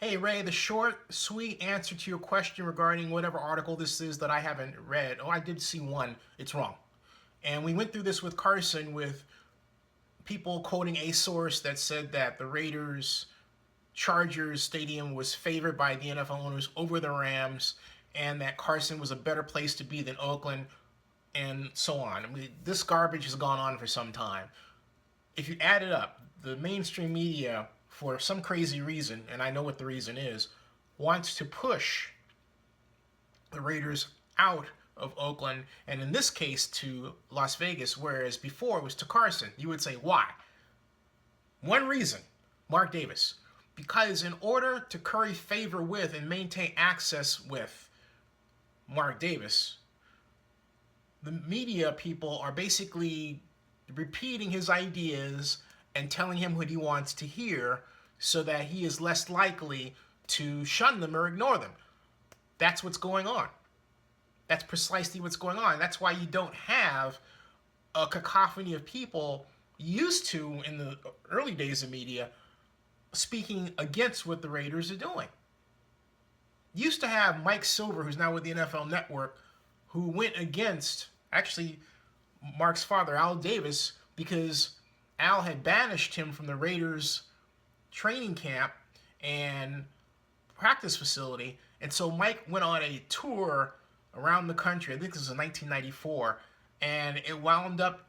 Hey Ray, the short, sweet answer to your question regarding whatever article this is that I haven't read. Oh, I did see one. It's wrong. And we went through this with Carson with people quoting a source that said that the Raiders Chargers stadium was favored by the NFL owners over the Rams and that Carson was a better place to be than Oakland and so on. I mean, this garbage has gone on for some time. If you add it up, the mainstream media, for some crazy reason, and I know what the reason is, wants to push the Raiders out of Oakland, and in this case to Las Vegas, whereas before it was to Carson. You would say, why? One reason, Mark Davis. Because in order to curry favor with and maintain access with Mark Davis, the media people are basically repeating his ideas and telling him what he wants to hear so that he is less likely to shun them or ignore them. That's what's going on. That's precisely what's going on. That's why you don't have a cacophony of people used to in the early days of media speaking against what the Raiders are doing. Used to have Mike Silver, who's now with the NFL Network, who went against, actually, Mark's father, Al Davis, because Al had banished him from the Raiders training camp and practice facility. And so Mike went on a tour around the country. I think this was in 1994. And it wound up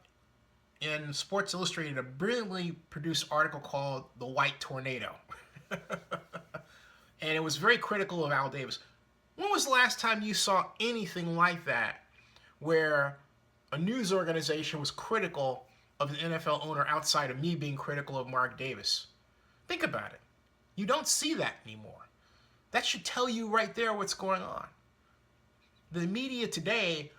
in Sports Illustrated, a brilliantly produced article called The White Tornado. And it was very critical of Al Davis. When was the last time you saw anything like that where a news organization was critical of an NFL owner outside of me being critical of Mark Davis? Think about it. You don't see that anymore. That should tell you right there what's going on. The media today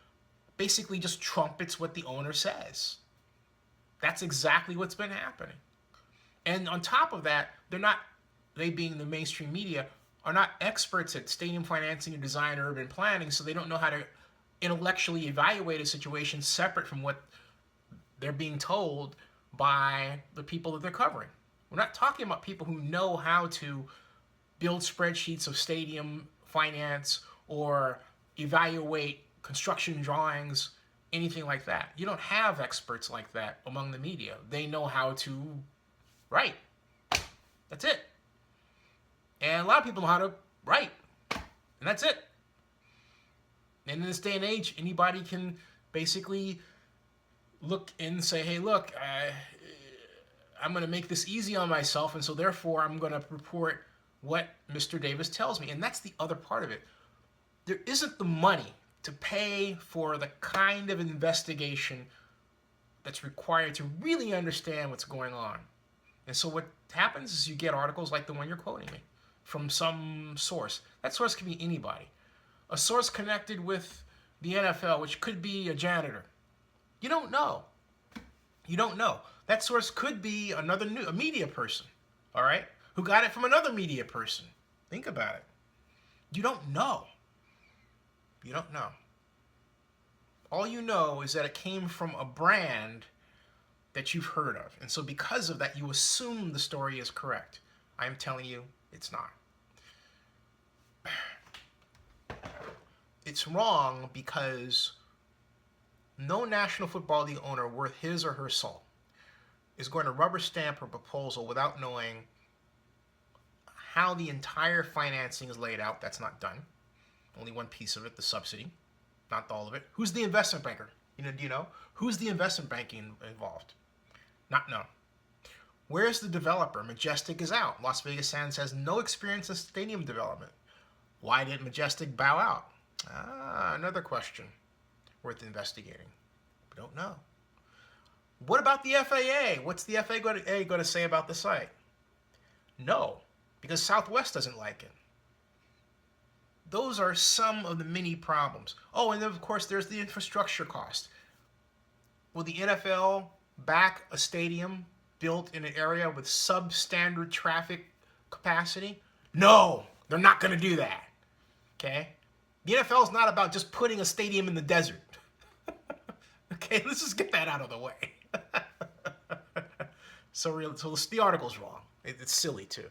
basically just trumpets what the owner says. That's exactly what's been happening. And on top of that, they being the mainstream media, are not experts at stadium financing and design or urban planning, so they don't know how to intellectually evaluate a situation separate from what they're being told by the people that they're covering. We're not talking about people who know how to build spreadsheets of stadium finance or evaluate construction drawings, anything like that. You don't have experts like that among the media. They know how to write. That's it. And a lot of people know how to write. And that's it. And in this day and age, anybody can basically look and say, hey, look, I'm going to make this easy on myself, and so therefore I'm going to report what Mr. Davis tells me. And that's the other part of it. There isn't the money to pay for the kind of investigation that's required to really understand what's going on. And so what happens is you get articles like the one you're quoting me from some source. That source can be anybody. A source connected with the NFL, which could be a janitor. You don't know. You don't know. That source could be a media person, all right, who got it from another media person. Think about it. You don't know. You don't know. All you know is that it came from a brand that you've heard of. And so because of that, you assume the story is correct. I'm telling you, it's not. It's wrong because no National Football League owner worth his or her salt is going to rubber stamp a proposal without knowing how the entire financing is laid out. That's not done. Only one piece of it, the subsidy, not all of it. Who's the investment banker? Do you know? Who's the investment banking involved? Not known. Where's the developer? Majestic is out. Las Vegas Sands has no experience in stadium development. Why did Majestic bow out? Another question worth investigating. We don't know. What about the FAA? What's the FAA going to say about the site? No, because Southwest doesn't like it. Those are some of the many problems. Oh, and then of course there's the infrastructure cost. Will the NFL back a stadium built in an area with substandard traffic capacity? No, they're not going to do that. Okay? The NFL is not about just putting a stadium in the desert. Okay, let's just get that out of the way. So the article's wrong. It's silly too.